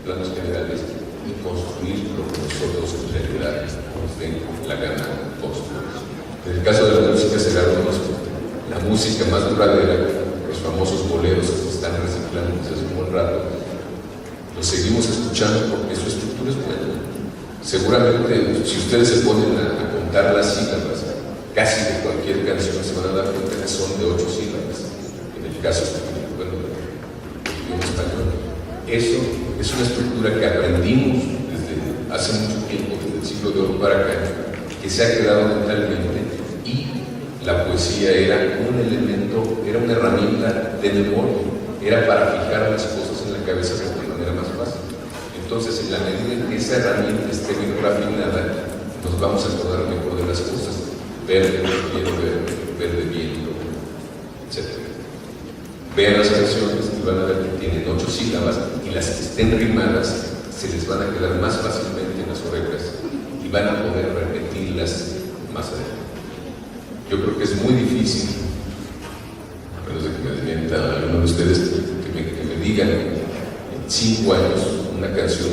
planos generales y construir lo que nosotros en realidad nos den la gana construir. En el caso de la música se agarró la música más duradera, los famosos boleros que se están reciclando desde hace un buen rato, los seguimos escuchando porque su estructura es buena. Seguramente, si ustedes se ponen a contar las sílabas, casi de cualquier canción se van a dar cuenta que son de 8 sílabas. En el caso bueno, del idioma español. Eso es una estructura que aprendimos desde hace mucho tiempo, desde el siglo de oro para acá, que se ha quedado mentalmente, y la poesía era un elemento, era una herramienta de memoria, era para fijar las cosas en la cabeza de manera más fácil. Entonces, en la medida en que esa herramienta esté mejor afinada, nos vamos a acordar mejor de las cosas. Verde, viento, etc. Vean las canciones y van a ver que tienen 8 sílabas, y las que estén rimadas se les van a quedar más fácilmente en las orejas y van a poder repetirlas más adelante. Yo creo que es muy difícil, a menos de que me desmienta alguno de ustedes, que me digan en 5 años una canción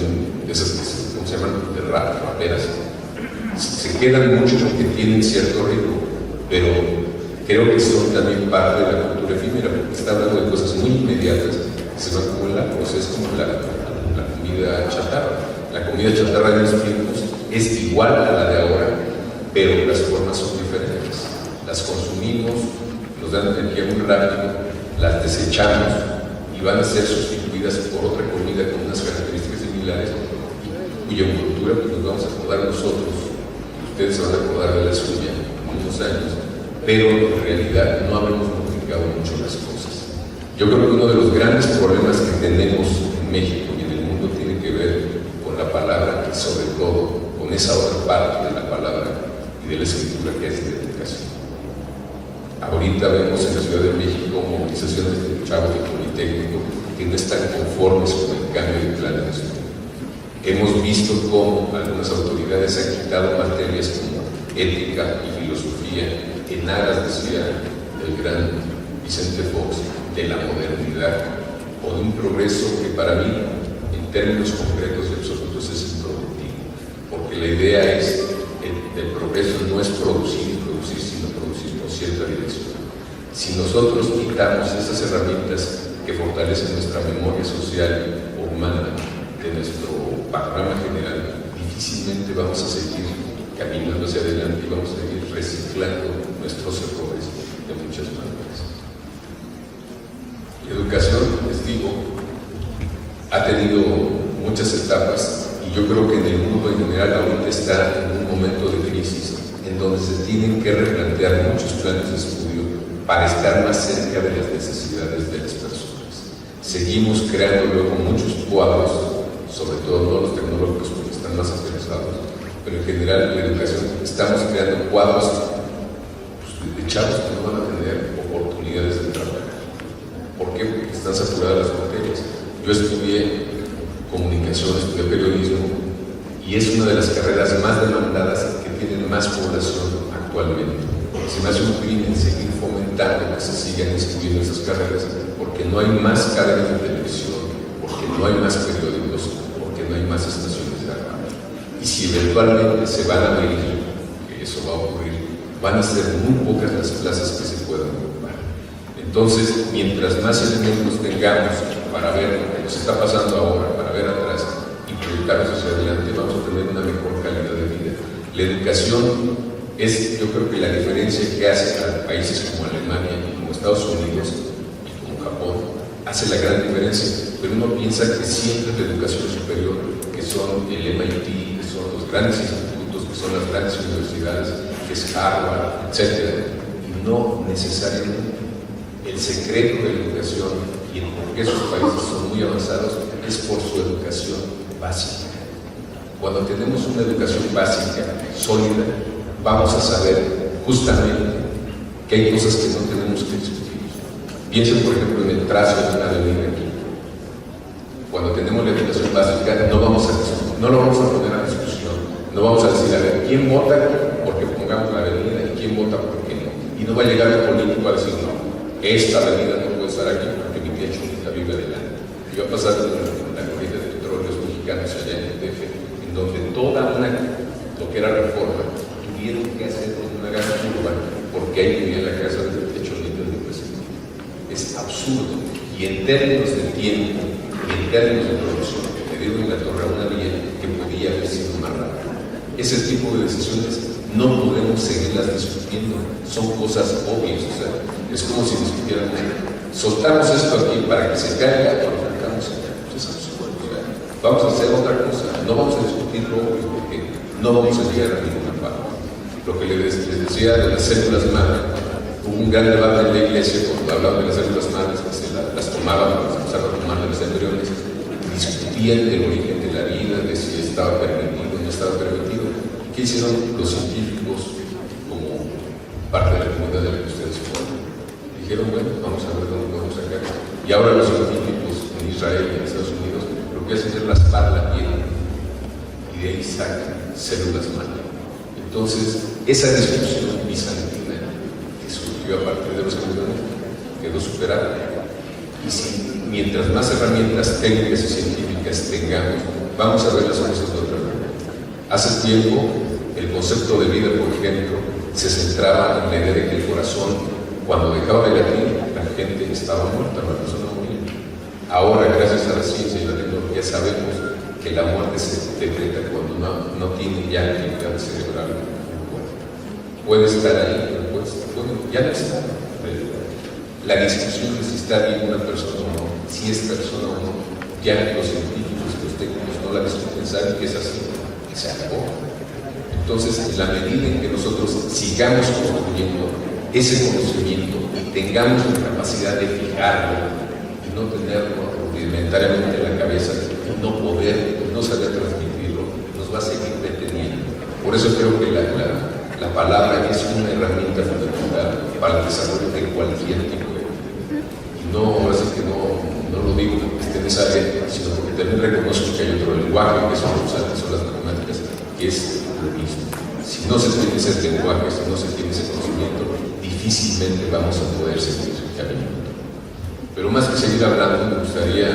de esas que, ¿cómo se llaman?, de rap, raperas. Se quedan mucho porque tienen cierto ritmo, pero creo que son también parte de la cultura efímera, porque está hablando de cosas muy inmediatas que se van como en la, pues es como la comida chatarra. La comida chatarra de los tiempos es igual a la de ahora, pero las formas son diferentes. Las consumimos, nos dan energía muy rápido, las desechamos y van a ser sustituidas por otra comida con unas características similares, cuya cultura pues, nos vamos a acordar nosotros. Ustedes se van a acordar de la suya en unos años, pero en realidad no habremos modificado mucho las cosas. Yo creo que uno de los grandes problemas que tenemos en México y en el mundo tiene que ver con la palabra y sobre todo con esa otra parte de la palabra y de la escritura que es la educación. Ahorita vemos en la Ciudad de México movilizaciones de chavos del Politécnico que no están conformes con el cambio de plan de estudio. Hemos visto cómo algunas autoridades han quitado materias como ética y filosofía en aras, decía el gran Vicente Fox, de la modernidad o de un progreso que para mí, en términos concretos y absolutos, es improductivo. Porque la idea es, el progreso no es producir y producir, sino producir con cierta dirección. Si nosotros quitamos esas herramientas que fortalecen nuestra memoria social o humana de nuestro panorama general, difícilmente vamos a seguir caminando hacia adelante y vamos a seguir reciclando nuestros errores de muchas maneras. La educación, les digo, ha tenido muchas etapas y yo creo que en el mundo en general ahorita está en un momento de crisis en donde se tienen que replantear muchos planes de estudio para estar más cerca de las necesidades de las personas. Seguimos creando luego muchos cuadros, sobre todo no los tecnológicos porque están más atrasados, pero en general en la educación estamos creando cuadros de chavos que no van a tener oportunidades de trabajo. ¿Por qué? Porque están saturadas las materias. Yo estudié comunicación, estudié periodismo y es una de las carreras más demandadas que tienen más población actualmente. Se me hace un crimen seguir fomentando que se sigan inscribiendo esas carreras porque no hay más cadenas de televisión, porque no hay más periódicos, porque no hay más estaciones de radio. Y si eventualmente se van a abrir, que eso va a ocurrir, van a ser muy pocas las plazas que se puedan ocupar. Entonces, mientras más elementos tengamos para ver lo que nos está pasando ahora, para ver atrás y proyectarnos hacia adelante, vamos a tener una mejor calidad de vida. La educación es, yo creo que la diferencia que hace a países como Alemania y como Estados Unidos y como Japón, hace la gran diferencia. Pero uno piensa que siempre la educación superior, que son el MIT, que son los grandes institutos, que son las grandes universidades, que es Harvard, etc. Y no necesariamente. El secreto de la educación y el por qué esos países son muy avanzados es por su educación básica. Cuando tenemos una educación básica sólida, vamos a saber justamente que hay cosas que no tenemos que discutir. Piensen, por ejemplo, en el trazo de una avenida aquí. Cuando tenemos la educación básica, no lo vamos a poner a discusión. No vamos a decir, a ver, ¿quién vota porque pongamos la avenida y quién vota porque no? Y no va a llegar el político a decir, no, esta avenida no puede estar aquí porque mi tía Chulita vive adelante. Y va a pasar con la corriente de petróleo mexicanos allá en el DF, en donde toda lo que era Reforma, tuvieron que hacer una gran curva, porque ahí vivía la casa del Techolito del presidente. Es absurdo. Y en términos de tiempo, y en términos de producción, le dieron la torre a una vía que podía haber sido más rápida. Ese tipo de decisiones no podemos seguirlas discutiendo, son cosas obvias, o sea, es como si discutiéramos, soltamos esto aquí para que se caiga, lo soltamos allá. Es absurdo, o sea, vamos a hacer otra cosa, no vamos a discutirlo porque no vamos a llegar a ninguna parte. Lo que les decía de las células madre, hubo un gran debate en la iglesia cuando hablaban de las células madres, que se las tomaban, las empezaron a tomar de los embriones, discutían del origen de la vida, de si estaba permitido o no estaba permitido. ¿Qué hicieron los científicos como parte de la comunidad de la que ustedes forman? Dijeron, bueno, vamos a ver dónde podemos sacar esto. Y ahora los científicos en Israel y en Estados Unidos lo que hacen es raspar la piel y de ahí sacan células madre. Entonces, esa discusión bizantina que surgió a partir de los embriones quedó superada. Y si, mientras más herramientas técnicas y científicas tengamos, vamos a ver las cosas de otra manera. Hace tiempo, el concepto de vida, por ejemplo, se centraba en la idea de que el corazón, cuando dejaba de latir, la gente estaba muerta, la persona moría. Ahora, gracias a la ciencia y la tecnología, sabemos que la muerte se detecta cuando no tiene ya actividad cerebral en el cuerpo. Puede estar ahí, pero ya no está. La discusión de si está bien una persona o no, si es persona o no, ya los científicos y los técnicos no la discuten, saben que es así. Se acabó. Entonces, en la medida en que nosotros sigamos construyendo ese conocimiento y tengamos la capacidad de fijarlo y no tenerlo rudimentariamente en la cabeza y no poder, no saber transmitirlo, nos va a seguir deteniendo. Por eso creo que la palabra es una herramienta fundamental para el desarrollo de cualquier tipo de vida. Y no, ahora sí que no lo digo porque esté en esa área, sino porque también reconozco que hay otro lenguaje, que son las matemáticas, que es lo mismo. Si no se tiene ese lenguaje, si no se tiene ese conocimiento, difícilmente vamos a poder seguir ese camino. Pero más que seguir hablando, me gustaría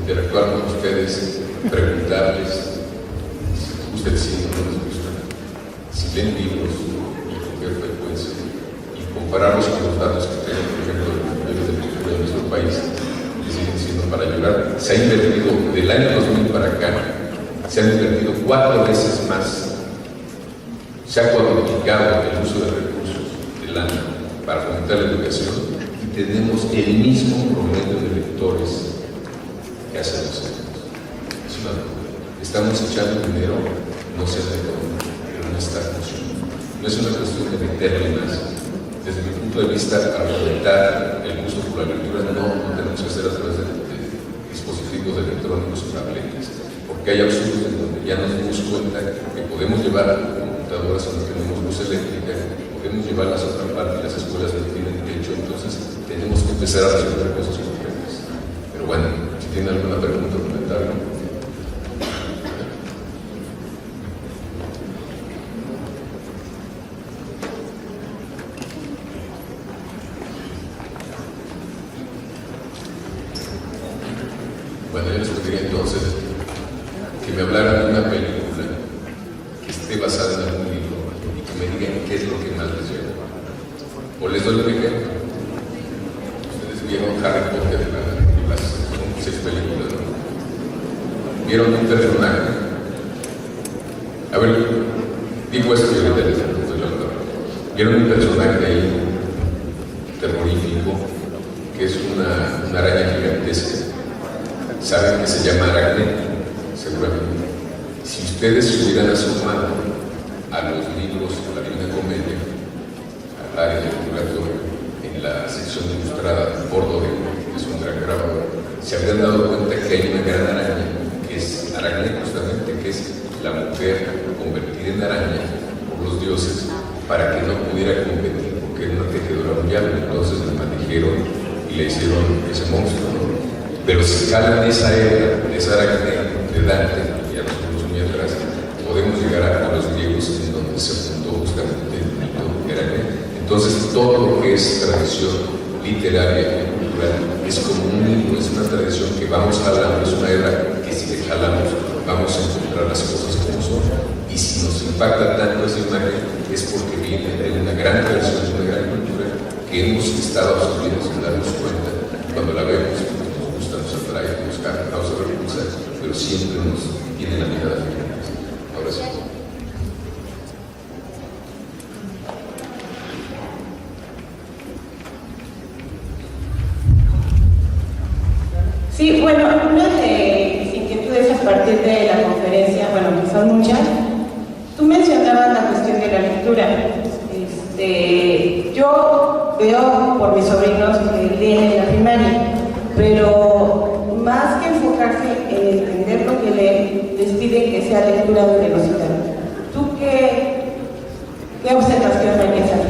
interactuar con ustedes, preguntarles si les gusta el cine o no les gusta, si leen libros y con qué frecuencia, y compararlos con los datos que tengo, por ejemplo, de los medios de cultura de nuestro país, que siguen siendo para llorar. Se ha invertido, del año 2000 para acá, se han invertido 4 veces más, se ha cuadruplicado el uso de recursos del año para fomentar la educación y tenemos el mismo promedio de lectores que hace 2 años. Es una locura. Estamos echando dinero, no se hace todo, pero no está funcionando. No es una cuestión de meterle más. Desde mi punto de vista, para fomentar el gusto por la lectura, no tenemos que hacer a través de dispositivos electrónicos o tabletas, porque hay absurdos en donde ya nos dimos cuenta que podemos llevar computadoras donde tenemos luz eléctrica, podemos llevarlas a otra parte, las escuelas no tienen techo, entonces tenemos que empezar a resolver cosas concretas. Pero bueno, si tienen alguna pregunta o comentario. Bueno, yo les pediría entonces que me hablaran de una película que esté basada en algún libro y que me digan qué es lo que más les llegó. O les doy un ejemplo. Ustedes vieron Harry Potter, las 6 películas, ¿no? Vieron un personaje. A ver, digo esto y ahorita les estoy hablando. Vieron un personaje ahí terrorífico que es una araña gigantesca. Saben que se llama Aracne, seguramente. Si ustedes se hubieran asomado a los libros de la Divina Comedia, al área del purgatorio, en la sección ilustrada Bordore, que es un gran grabador, se habrían dado cuenta que hay una gran araña, que es Aracne justamente, que es la mujer convertida en araña por los dioses para que no pudiera competir, porque era una tejedora mundial. Entonces la maldijeron y le hicieron ese monstruo, ¿no? Pero si jalan esa era, esa Aracne de Dante, y a nosotros muy atrás, podemos llegar a los griegos en donde se apuntó justamente el mito de Aracne. Entonces todo lo que es tradición literaria y cultural es como un hilo, es una tradición que vamos jalando, es una hebra que si le jalamos impacta tanto esa imagen es porque viene de una gran tradición, de una gran cultura que hemos estado absorbidos sin darnos cuenta. Cuando la vemos, nos gusta, nos atrae, nos causa repulsa, pero siempre nos tiene la mirada fija. Ahora sí. Sí, bueno, una de mis inquietudes a partir de la conferencia, bueno, que son muchas, tú mencionabas la cuestión de la lectura. Yo veo por mis sobrinos que leen en la primaria, pero más que enfocarse en entender lo que leen, les piden que sea lectura de velocidad. ¿Tú qué observación hay que hacer?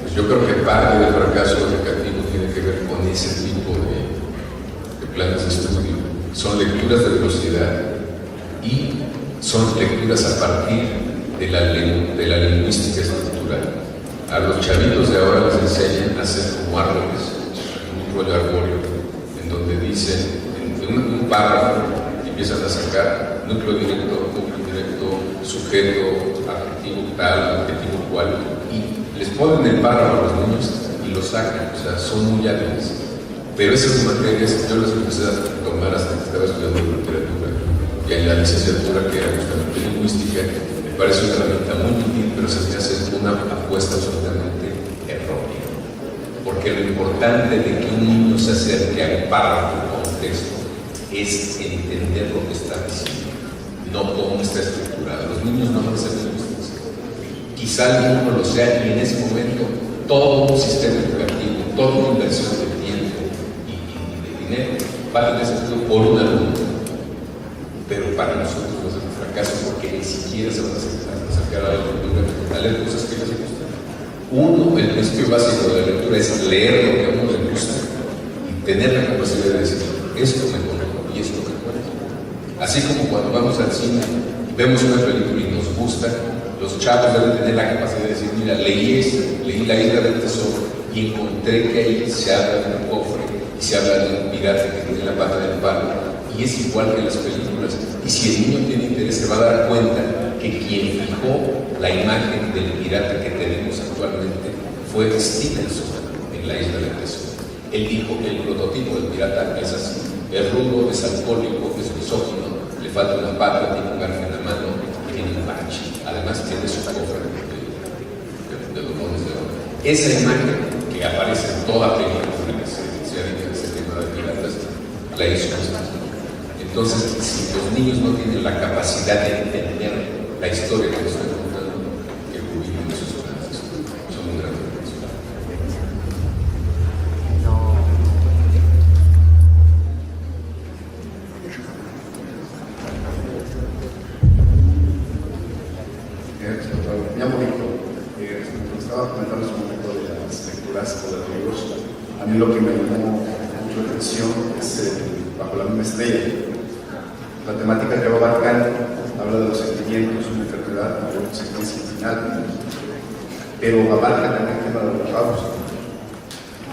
Pues yo creo que parte del fracaso educativo tiene que ver con ese tipo de planes de estudio. Son lecturas de velocidad y son lecturas a partir de la lingüística estructural. A los chavitos de ahora les enseñan a hacer como árboles, un rollo arbóreo, en donde dicen, en un párrafo, empiezan a sacar núcleo directo, sujeto, adjetivo tal, adjetivo cual, y les ponen el párrafo a los niños y lo sacan, o sea, son muy hábiles. Pero esas materias yo las empecé a tomar hasta que estaba estudiando literatura, y en la licenciatura, que era justamente lingüística, me parece una herramienta muy útil, pero se me hace una apuesta absolutamente errónea. Porque lo importante de que un niño se acerque al párrafo o un texto es entender lo que está diciendo, no cómo está estructurado. Los niños no van a ser lingüistas. Quizá alguno lo sea, y en ese momento todo un sistema educativo, toda una inversión de tiempo y de dinero va a tener sentido por un alumno. Pero para nosotros no es un fracaso, porque ni siquiera se van a sacar a la lectura a leer cosas que les gustan. Uno, el principio básico de la lectura es leer lo que a uno le gusta y tener la capacidad de decir, esto me conozco y esto me cuento. Así como cuando vamos al cine, vemos una película y nos gusta, los chavos deben tener la capacidad de decir, mira, leí La Isla del Tesoro y encontré que ahí se habla de un cofre y se habla de un pirata que tiene la pata del palo. Y es igual que las películas. Y si el niño tiene interés, se va a dar cuenta que quien fijó la imagen del pirata que tenemos actualmente fue Stevenson en La Isla del Tesoro. Él dijo que el prototipo del pirata es así: es rudo, es alcohólico, es misógino, le falta una pata, tiene un garfio en la mano, tiene un parche. Además tiene su cofre de domones de oro. Esa imagen que aparece en toda película que se dedica a ese tema de piratas, la hizo Stevenson. Entonces, si los niños no tienen la capacidad de entender la historia que nos están contando, que jubilen esos planes, son un gran fracaso. Me llamo Víctor. Estaba comentando un momento de las lecturas o de los libros. A mí lo que me llamó mucho la atención es Bajo la misma estrella. La temática que va abarcando habla de los sentimientos, una enfermedad, una sentencia final, pero abarca también el tema de los rabos.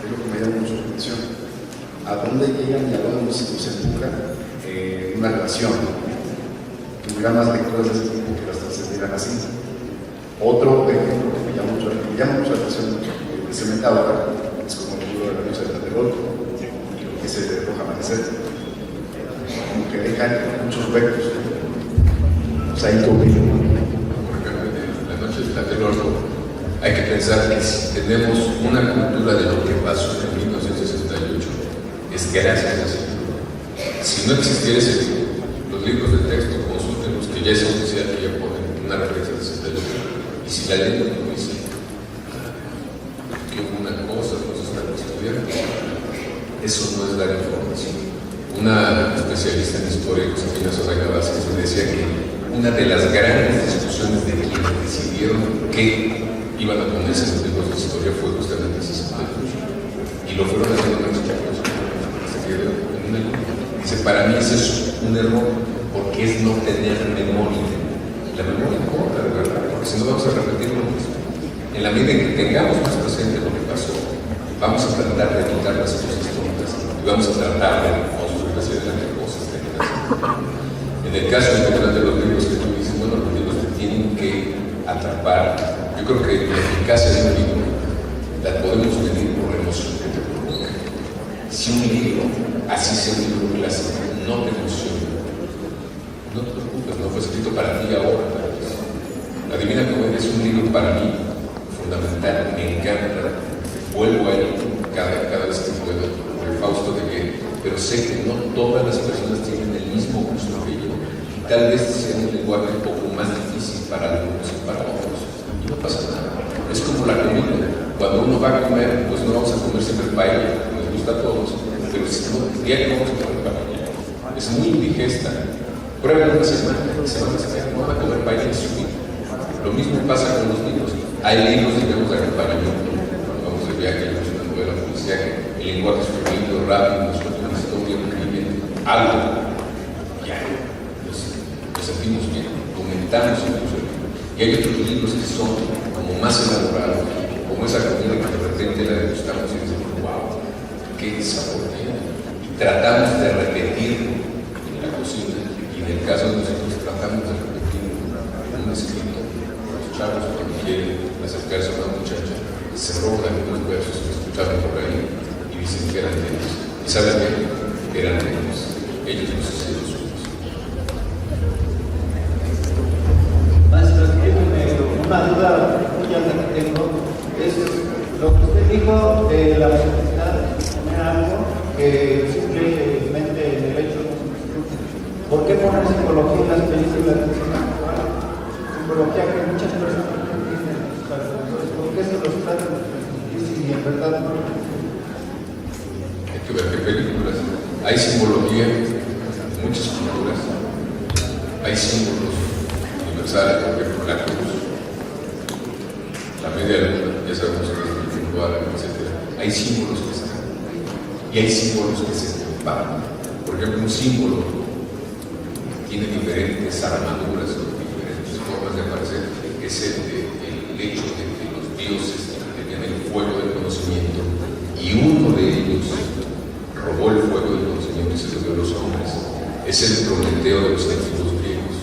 Es lo que me llama mucho la atención. ¿A dónde llegan y a dónde nos empuja una relación? Tuviera más lecturas de ese tipo que las trascendieran así. Otro ejemplo que me llama mucho la atención, precisamente ahora, es como el libro de la noche de Terror y lo que se Roja Amanecer. Como que dejan muchos huecos. O sea, ahí todo. La noche de la terror, hay que pensar que si tenemos una cultura de lo que pasó en 1968, es gracias a ese libro. Si no existiera ese libro, los libros de texto, consulten los que ya es oficial, que ya ponen una referencia de 68. Y si la ley no dice que hubo una cosa, no se está estudiando, eso no es dar información. Una especialista en historia, Josefina Soraya Vázquez, me decía que una de las grandes discusiones de quienes decidieron que iban a ponerse en los libros de historia fue justamente ese 68. Y lo fueron haciendo en los chicos. Se quedó en una línea. Dice, para mí ese es un error, porque es no tener memoria. La memoria importa, de verdad, porque si no vamos a repetir lo mismo. En la medida en que tengamos más presente lo que pasó, vamos a tratar de quitar las cosas tontas y vamos a tratar de hacia adelante cosas técnicas. En el caso de los libros que tú dices, bueno, los libros de tienen que atrapar. Yo creo que la eficacia de un libro la podemos medir por la emoción que te provoca. Si un libro, así sea un libro clásico, no te emociona, no te preocupes, no fue escrito para ti ahora. La Divina Comedia es un libro para mí fundamental, me encanta, vuelvo a él cada vez que puedo, por el Fausto de Goethe, pero sé que no todas las personas tienen el mismo gusto que yo, y tal vez sea un lenguaje un poco más difícil para algunos y para otros, y no pasa nada. Es como la comida, cuando uno va a comer, pues no vamos a comer siempre paella, nos gusta a todos, pero si no, diario vamos a comer paella, es muy indigesta. Prueben una semana, no van a comer paella en su vida. Lo mismo pasa con los libros. Hay libros, digamos, de acompañamiento. Cuando vamos de viaje, leemos una novela policial, el lenguaje es fluido, rápido, nos cuenta una historia, un crimen, algo. Ya, nos sentimos bien, comentamos incluso el libro. Y hay otros libros que son como más elaborados, como esa comida que de repente la degustamos y decimos, wow, qué sabor tiene. Y tratamos de repetirlo en la cocina. Y en el caso de nosotros, tratamos de repetirlo en un escrito. Chavos cuando quieren acercarse a una muchacha, se roban algunos versos que escucharon por ahí y dicen que eran de ellos. ¿Y saben qué? Eran de ellos. Ellos los hicieron suyos. Maestro, una duda muy alta que tengo es lo que usted dijo de la necesidad de poner algo que simplemente en el hecho no se disfruta. ¿Por qué poner psicología en las películas de cine actual? Psicología que muchas personas no entienden. Entonces, ¿por qué se los tratan de transmitir si en verdad no lo entienden? Hay que ver qué películas. Hay simbología en muchas culturas. Hay símbolos universales, por ejemplo, la cruz, la media luna, ya sabemos que es el mundo árabe, etc. Hay símbolos que están. Y hay símbolos que se comparan. Por ejemplo, un símbolo tiene diferentes armaduras, formas de aparecer, es el hecho de que los dioses tenían el fuego del conocimiento y uno de ellos robó el fuego del conocimiento y se lo dio a los hombres. Es el Prometeo de los antiguos griegos,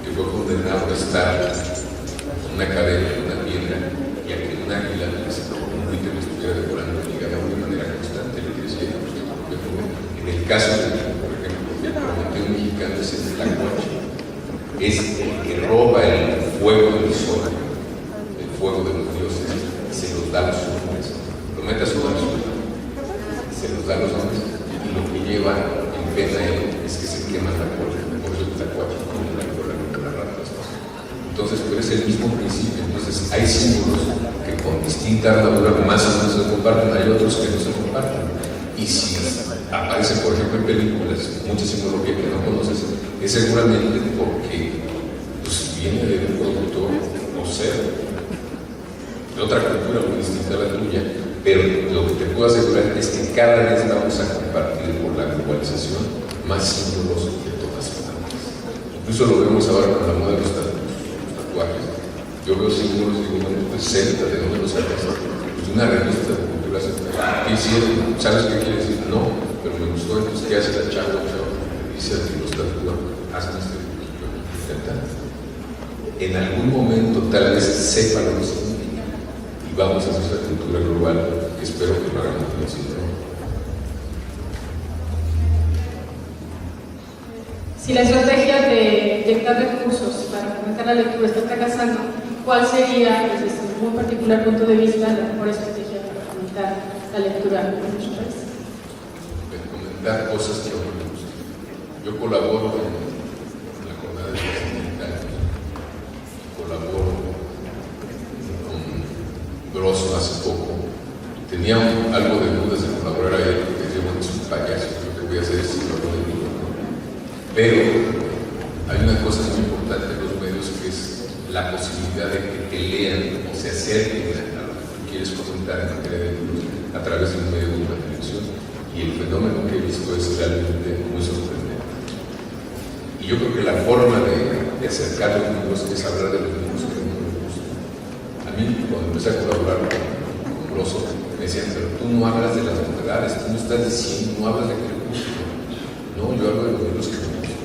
que fue condenado a estar en una cadena, en una piedra, y a que un águila, un buitre, le estuviera devorando y ganaba de manera constante, le decía, en el caso de, por ejemplo, el Prometeo mexicano es el Tlacuache, es el que roba el fuego del sol, el fuego de los dioses, y se los da a los hombres. Promete a su se los da a los hombres, y lo que lleva en pena a él es que se quema la cola, por eso el Tlacuache con la cola con las ratas. Entonces, pero es el mismo principio. Entonces, hay símbolos que con distinta armadura más o menos se comparten, hay otros que no se comparten. Y si aparece, por ejemplo, en películas, mucha simbología que no conoces, es seguramente porque pues, viene de un productor o ser de otra cultura muy distinta a la tuya, pero lo que te puedo asegurar es que cada vez vamos a compartir por la globalización más símbolos de todas partes. Incluso lo vemos ahora con la moda de los tatuajes. Yo veo símbolos y digo, bueno, pues celta, ¿de dónde los sacas? Pues de una revista de cultura celta. ¿Qué hicieron? ¿Sabes qué quiere decir? No, pero me gustó. Entonces, ¿qué hace la chava? Dice que los tatuajes hacen este celta. En algún momento tal vez sepan lo que significa y vamos a hacer esa cultura global que espero que lo hagamos bien, ¿no? Si la estrategia de inyectar recursos para fomentar la lectura está fracasando, ¿cuál sería, desde su muy particular punto de vista, la mejor estrategia para fomentar la lectura en nuestro país? Recomendar cosas que a uno le gusten. Yo colaboro en la jornada de los militares, colaboro con Grosso hace poco. Tenía algo de dudas de colaborar a él porque yo no soy un payaso, lo que voy a hacer es hablar de mí. Pero hay una cosa muy importante en los medios que es la posibilidad de que te lean o se acerquen a lo que tú quieres comentar en materia de libros a través de un medio de una televisión. Y el fenómeno que he visto es realmente muy sorprendente. Y yo creo que la forma de acercar los libros es hablar de los libros que a uno le gustan. A mí, cuando empecé a colaborar con Grosso, me decían, pero tú no hablas de las novedades, tú no estás diciendo, no hablas de crepúsculo. No, yo hablo de los libros que me gustan.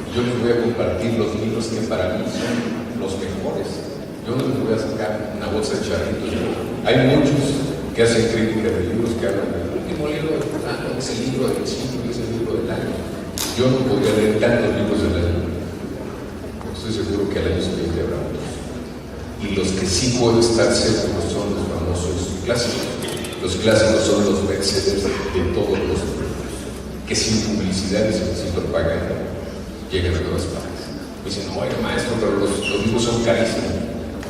Y yo les voy a compartir los libros que para mí son los mejores. Yo no les voy a sacar una bolsa de charritos. Hay muchos que hacen crítica de libros que hablan del último libro de fulano, es el libro del siglo, es el libro del año. Yo no podría leer tantos libros del año. Estoy seguro que al año siguiente habrá otros. Y los que sí puedo estar seguros son los famosos clásicos. Los clásicos son los bestsellers de todos los libros, que sin publicidad y sin propaganda llegan a todas partes. Me dicen, oye maestro, pero los libros son carísimos.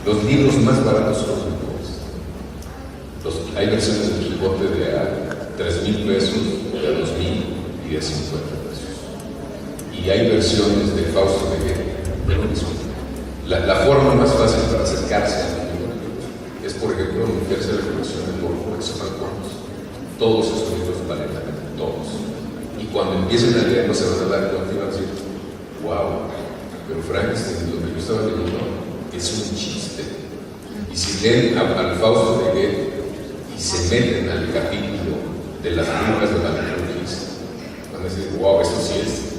Los libros más baratos son los mejores. Hay versiones del Quijote de a 3,000 pesos, de a 2,000 y de a 50 pesos. Y hay versiones de Fausto de Goethe de lo mismo. La forma más fácil para acercarse a los libros es, por ejemplo, meterse a la colección de Borges y Malcolm. Todos esos libros valen la pena, todos. Y cuando empiecen a leerlo se van a dar cuenta y van a decir, wow, pero Frankenstein, lo que yo estaba leyendo es un chiste. Y si leen al Fausto de Goethe y se meten al capítulo de las brujas de Malcolm, van a decir, wow, esto sí es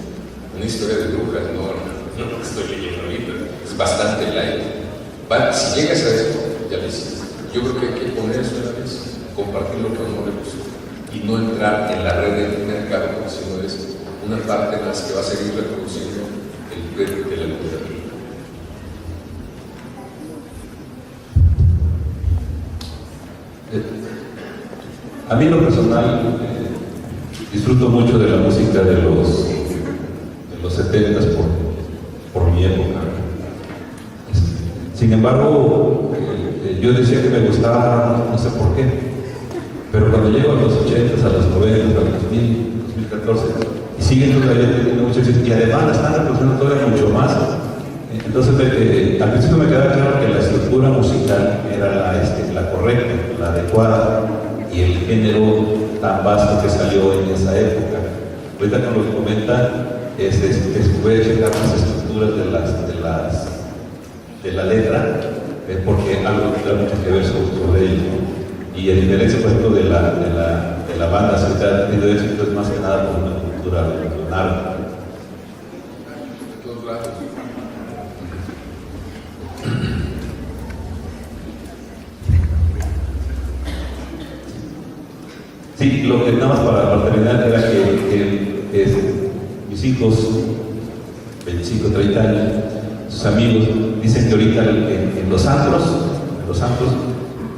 una historia de brujas, no lo que estoy leyendo ahorita. Es bastante light. Si llegas a esto, ya lo hiciste. Yo creo que hay que ponerse a la vez, compartir lo que a uno le gusta y no entrar en la red del mercado, sino es una parte más que va a seguir reproduciendo el precio de la literatura. A mí en lo personal disfruto mucho de la música de los 70s por mi época. Sin embargo, yo decía que me gustaba, no sé por qué, pero cuando llego a los 80s, a los 90s, a los 2000, 2014, y siguen todavía teniendo mucho éxito, y además la están reproduciendo todavía mucho más. Entonces, al principio me quedaba claro que la estructura musical era la correcta, la adecuada, y el género tan vasto que salió en esa época. Ahorita con lo que comenta, puede checar las estructuras de la letra, porque algo tiene mucho que ver sobre ello. Y a diferencia, por ejemplo, de la banda, si ha tenido éxito, es más que nada por una cultura regional. Sí, lo que nada más para terminar era que mis hijos, 25, 30 años, sus amigos, dicen que ahorita en los antros,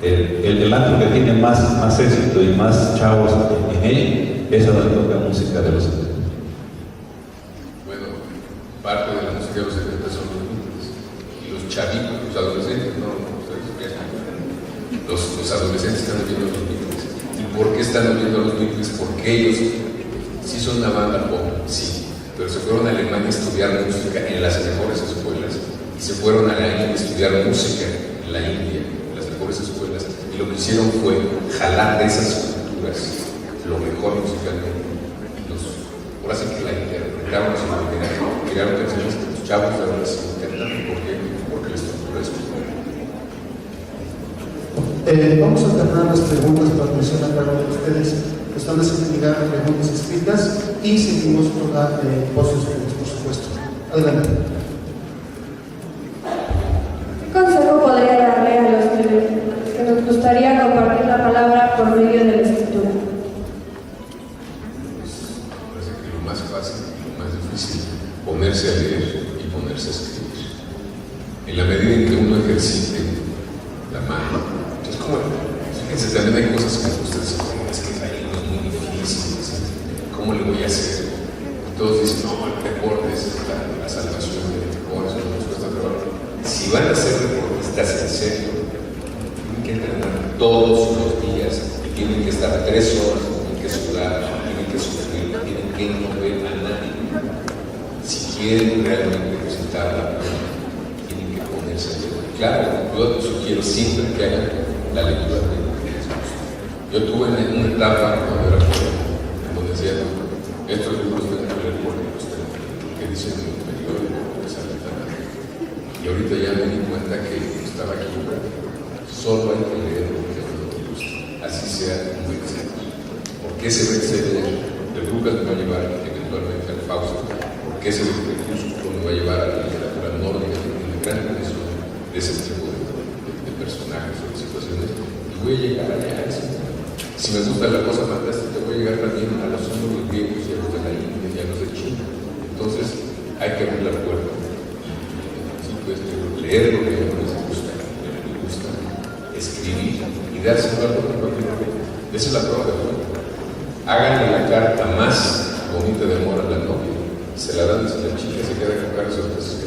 el antro que tiene más éxito y más chavos en él es donde toca música de los 70. Bueno, parte de la música de los 70 son los Beatles. Y los chavitos, los adolescentes, no, los adolescentes están oyendo los Beatles. ¿Y por qué están oyendo a los Beatles? Porque ellos sí son una banda pop, sí, pero se fueron a Alemania a estudiar música en las mejores escuelas. Y se fueron a la India a estudiar música en la India, en las mejores escuelas. Y lo que hicieron fue jalar de esas culturas lo mejor musicalmente. Ahora sí que la interpretaron, crearon canciones que los chavos de ahora sí cantan. ¿Por qué? Porque la estructura es vamos a terminar las preguntas para mencionar a cada uno de ustedes. Están haciendo llegar preguntas escritas y seguimos con la post-escritas, por supuesto. Adelante. ¿Qué consejo podría darle a los que nos gustaría compartir la palabra por medio de la escritura? Parece que lo más fácil y lo más difícil, ponerse a leer y ponerse a escribir. En la medida en que uno ejercite la mano, es como, fíjense, también hay cosas que ustedes dicen, es que es muy difícil, ¿cómo le voy a hacer? Y todos dicen, no, el deporte es la salvación del deporte, eso no nos cuesta trabajo. Si van a ser deportistas en serio, tienen que entrenar todos los días, y tienen que estar 3 horas, tienen que sudar, tienen que sufrir, tienen que no ver a nadie. Si quieren realmente presentar la prueba, tienen que ponerse a leer. Claro, yo sugiero siempre que hagan la lectura de lo que les gusta. Yo tuve una etapa cuando era joven, donde decía, estos libros tienen que leer por ellos, que dicen en el periódico, que salen tan. Y ahorita ya me di cuenta que estaba equivocado. Solo hay que leer lo que a uno le gusta, así sea un bestseller. Porque ese bestseller de Brujas me va a llevar eventualmente al Fausto, porque ese de Crepúsculo de ese tipo de personajes o de situaciones, y voy a llegar allá. Si me gusta la cosa fantástica, voy a llegar también a los símbolos griegos y a los de la India y a los de China. Entonces, hay que abrir la puerta. Sí, pues, leer lo que a uno les gusta, escribir y darse un valor de cualquier cosa. Esa es la prueba de fuego. Háganle la carta más bonita de amor a la novia. Se la dan y la chica se queda con cara de sorpresa.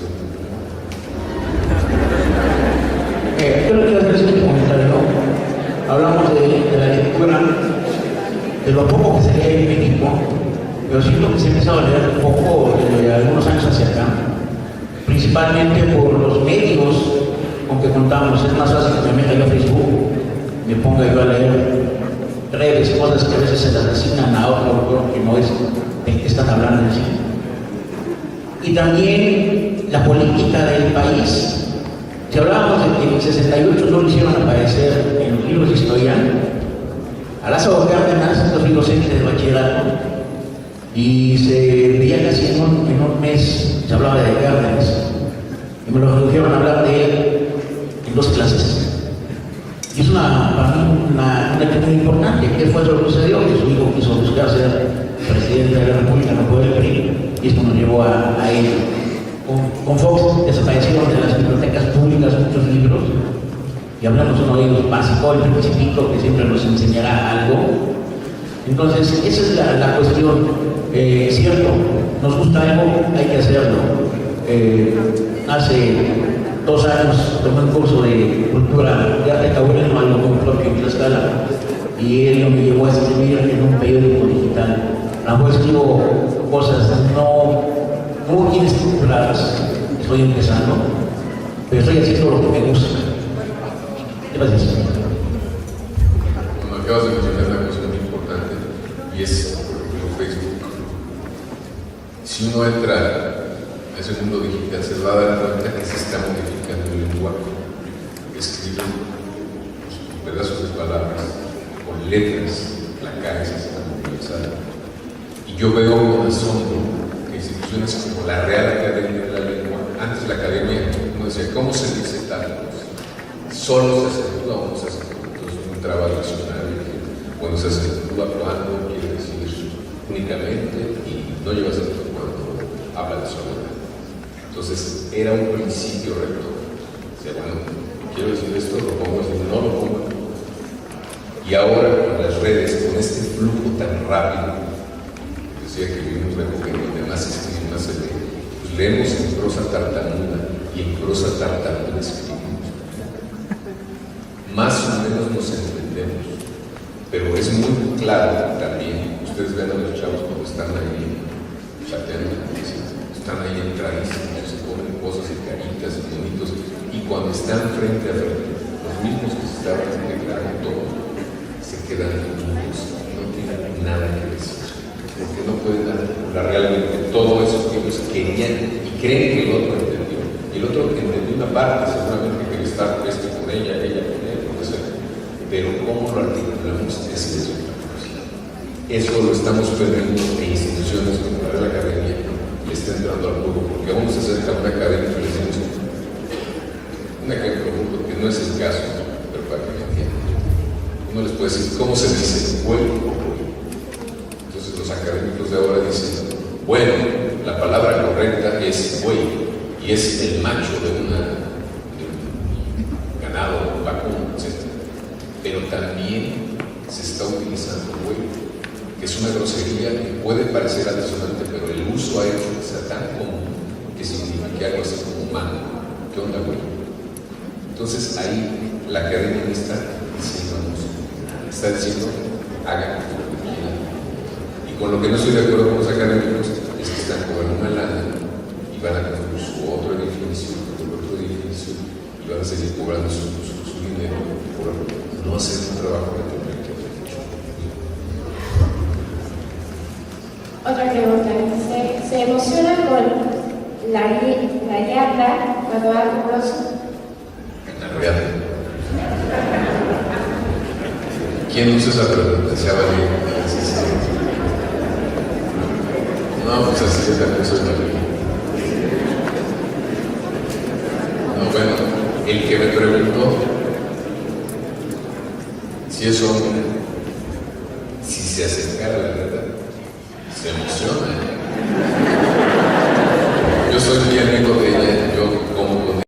Yo le quiero hacer este comentario, ¿no? Hablamos de la lectura, de lo poco que se lee en México, pero siento que se ha empezado a leer un poco de algunos años hacia acá, principalmente por los medios con que contamos. Es más fácil que me meta yo a Facebook, me ponga yo a leer redes, cosas que a veces se las asignan a otro que no es del que están hablando en sí. Y también la política del país. Si hablábamos de que en el 68 no lo hicieron aparecer en los libros de historia, a Lázaro Cárdenas, los libros de bachillerato, y se veía casi en un mes se hablaba de Cárdenas, y me lo redujeron a hablar de él en 2 clases. Y es para mí una lectura muy importante. ¿Qué fue lo que sucedió? Que su hijo quiso buscar ser presidente de la República, no fue el PRI, y esto nos llevó a él. Con Fox desaparecieron de las bibliotecas públicas muchos libros, y hablamos de uno de ellos básico, el Principito, que siempre nos enseñará algo. Entonces, esa es la cuestión. Cierto, nos gusta algo, hay que hacerlo. Hace 2 años tomé un curso de cultura de arte taurino, algo muy propio en Tlaxcala, y él me llevó a escribir en un periódico digital. A lo mejor escribo cosas no muy bien estructuradas, estoy empezando, pero estoy haciendo lo que me gusta. Gracias. Bueno, acabas de mencionar una cosa muy importante, y es Facebook. Si uno entra a ese mundo digital, se va a dar cuenta que se está modificando el lenguaje. Escriben pedazos de palabras con letras, placares que se están utilizando. Y yo veo con asombro que instituciones como la Real Academia de la Lengua, antes la Academia, uno decía, ¿cómo se dice tal cosa? Solo se acentúa o no se acentúa. Entonces uno entraba al diccionario, cuando se acentúa, cuando quiere decir únicamente, y no lleva acento cuando habla de soledad. Entonces era un principio rector. O sea, bueno, quiero decir esto, lo pongo así, no lo pongo. Y ahora con las redes, con este flujo tan rápido, decía que vivimos una época en donde más se escribe, más se lee, pues leemos en prosa tartamuda, y en prosa tartamuda escribimos. Más o menos nos entendemos, pero es muy claro también. Ustedes ven a los chavos cuando están ahí chateando, están ahí entradísimos, se ponen cosas y caritas y bonitos, y cuando están frente a frente, los mismos que se estaban declarando todo, se quedan mudos, no tienen nada que decir, porque no pueden articular realmente todo eso que ellos querían y creen que el otro entendió. Y el otro entendió una parte, seguramente quería estar con ella con él, lo que sea, pero cómo lo articulamos es otra cosa. Eso lo estamos perdiendo en instituciones como la Real Academia, y está entrando al pueblo, porque uno se acerca a una academia y le decimos un ejemplo, porque no es el caso, pero para que me entiendan. Uno les puede decir, ¿cómo se dice? Bueno o bueno. Entonces los académicos de ahora dicen, bueno, la palabra correcta es buey, y es el macho de un ganado, vacuno, etc. Pero también se está utilizando buey, que es una grosería que puede parecer altisonante, pero el uso ha hecho que sea tan común que significa algo así como mano. ¿Qué onda, güey? Entonces ahí la academia no está diciendo a nosotros, está diciendo, hagan lo que quieran. Y con lo que no estoy de acuerdo con los académicos es que están cobrando una lana y van a construir su otro edificio, y van a seguir cobrando su dinero por no hacer un trabajo de tendría que haber hecho. Otra pregunta. ¿Se emociona con la yarda cuando va amoroso? La real. ¿Quién usa esa pregunta? ¿Se ha valido? No, pues así es la cosa. No, bueno. el que me preguntó si eso, si se acercara a la verdad, se emociona.